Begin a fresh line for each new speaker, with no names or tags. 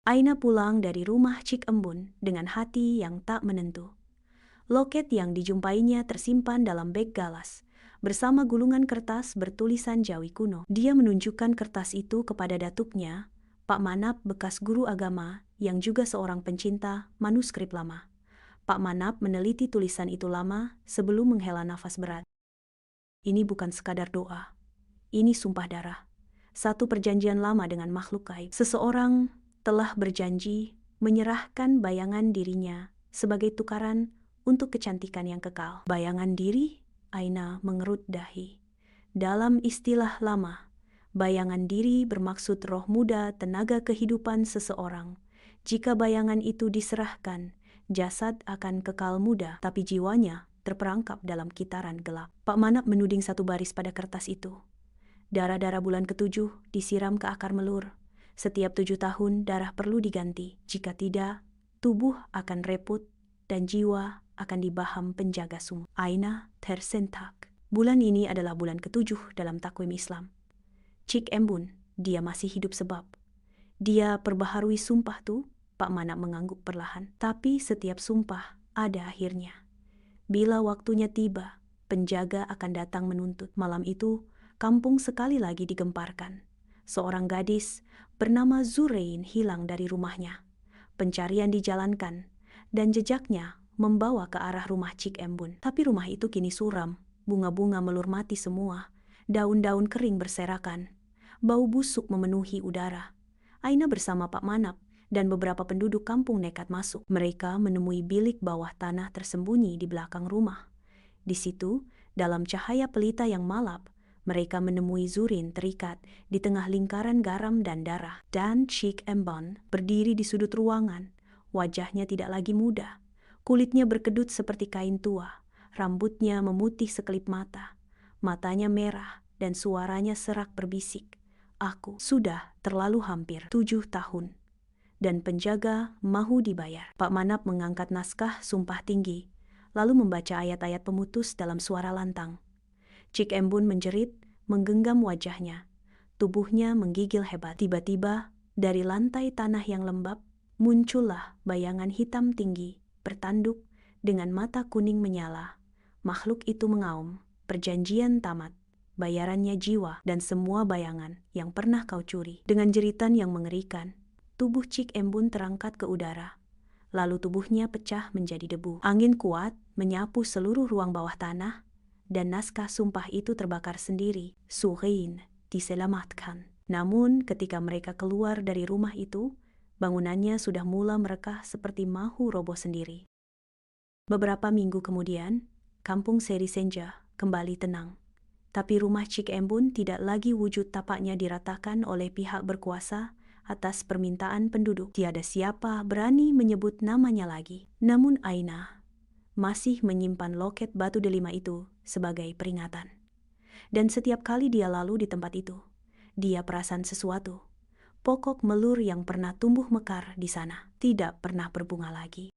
Aina pulang dari rumah Cik Embun dengan hati yang tak menentu. Loket yang dijumpainya tersimpan dalam beg galas, bersama gulungan kertas bertulisan Jawi kuno. Dia menunjukkan kertas itu kepada datuknya, Pak Manap, bekas guru agama yang juga seorang pencinta manuskrip lama. Pak Manap meneliti tulisan itu lama sebelum menghela nafas berat. Ini bukan sekadar doa. Ini sumpah darah. Satu perjanjian lama dengan makhluk gaib. Seseorang telah berjanji menyerahkan bayangan dirinya sebagai tukaran untuk kecantikan yang kekal. Bayangan diri? Aina mengerut dahi. Dalam istilah lama, bayangan diri bermaksud roh muda tenaga kehidupan seseorang. Jika bayangan itu diserahkan, jasad akan kekal muda, tapi jiwanya terperangkap dalam kitaran gelap. Pak Manap menuding satu baris pada kertas itu. Darah-darah bulan ketujuh disiram ke akar melur. Setiap 7 tahun darah perlu diganti. Jika tidak, tubuh akan reput dan jiwa akan dibaham penjaga sumur. Aina tersentak. Bulan ini adalah bulan ketujuh dalam takwim Islam. Cik Embun, dia masih hidup sebab dia perbaharui sumpah tuh. Pak Manap mengangguk perlahan. Tapi setiap sumpah ada akhirnya. Bila waktunya tiba, penjaga akan datang menuntut. Malam itu, kampung sekali lagi digemparkan. Seorang gadis bernama Zurein hilang dari rumahnya. Pencarian dijalankan, dan jejaknya membawa ke arah rumah Cik Embun. Tapi rumah itu kini suram, bunga-bunga melur mati semua, daun-daun kering berserakan, bau busuk memenuhi udara. Aina bersama Pak Manap dan beberapa penduduk kampung nekat masuk. Mereka menemui bilik bawah tanah tersembunyi di belakang rumah. Di situ, dalam cahaya pelita yang malap, mereka menemui Zurin terikat di tengah lingkaran garam dan darah. Dan Cik Embun berdiri di sudut ruangan. Wajahnya tidak lagi muda. Kulitnya berkedut seperti kain tua. Rambutnya memutih sekelip mata. Matanya merah dan suaranya serak berbisik. Aku sudah terlalu hampir 7 tahun. Dan penjaga mahu dibayar. Pak Manap mengangkat naskah sumpah tinggi, lalu membaca ayat-ayat pemutus dalam suara lantang. Cik Embun menjerit, menggenggam wajahnya. Tubuhnya menggigil hebat. Tiba-tiba, dari lantai tanah yang lembab, muncullah bayangan hitam tinggi, bertanduk, dengan mata kuning menyala. Makhluk itu mengaum, perjanjian tamat. Bayarannya jiwa dan semua bayangan yang pernah kau curi. Dengan jeritan yang mengerikan, tubuh Cik Embun terangkat ke udara. Lalu tubuhnya pecah menjadi debu. Angin kuat menyapu seluruh ruang bawah tanah, dan naskah sumpah itu terbakar sendiri. Zurein diselamatkan. Namun ketika mereka keluar dari rumah itu, bangunannya sudah mula merekah seperti mahu roboh sendiri. Beberapa minggu kemudian, kampung Seri Senja kembali tenang. Tapi rumah Cik Embun tidak lagi wujud tapaknya diratakan oleh pihak berkuasa atas permintaan penduduk. Tiada siapa berani menyebut namanya lagi. Namun Aina masih menyimpan loket batu delima itu sebagai peringatan. Dan setiap kali dia lalu di tempat itu, dia perasan sesuatu. Pokok melur yang pernah tumbuh mekar di sana tidak pernah berbunga lagi.